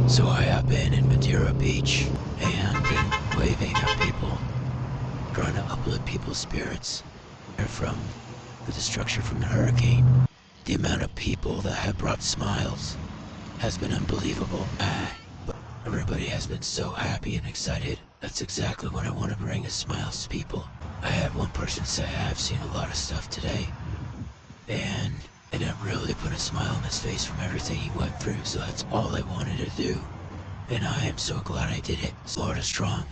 So I have been in Madeira Beach and been waving at people, trying to uplift people's spirits from the destruction from the hurricane. The amount of people that have brought smiles has been unbelievable. But everybody has been so happy and excited. That's exactly what I want to bring, is smiles to people. I had one person say, I've seen a lot of stuff today, and it really put a smile on his face from everything he went through, so that's all I wanted to do. And I am so glad I did it. Florida strong.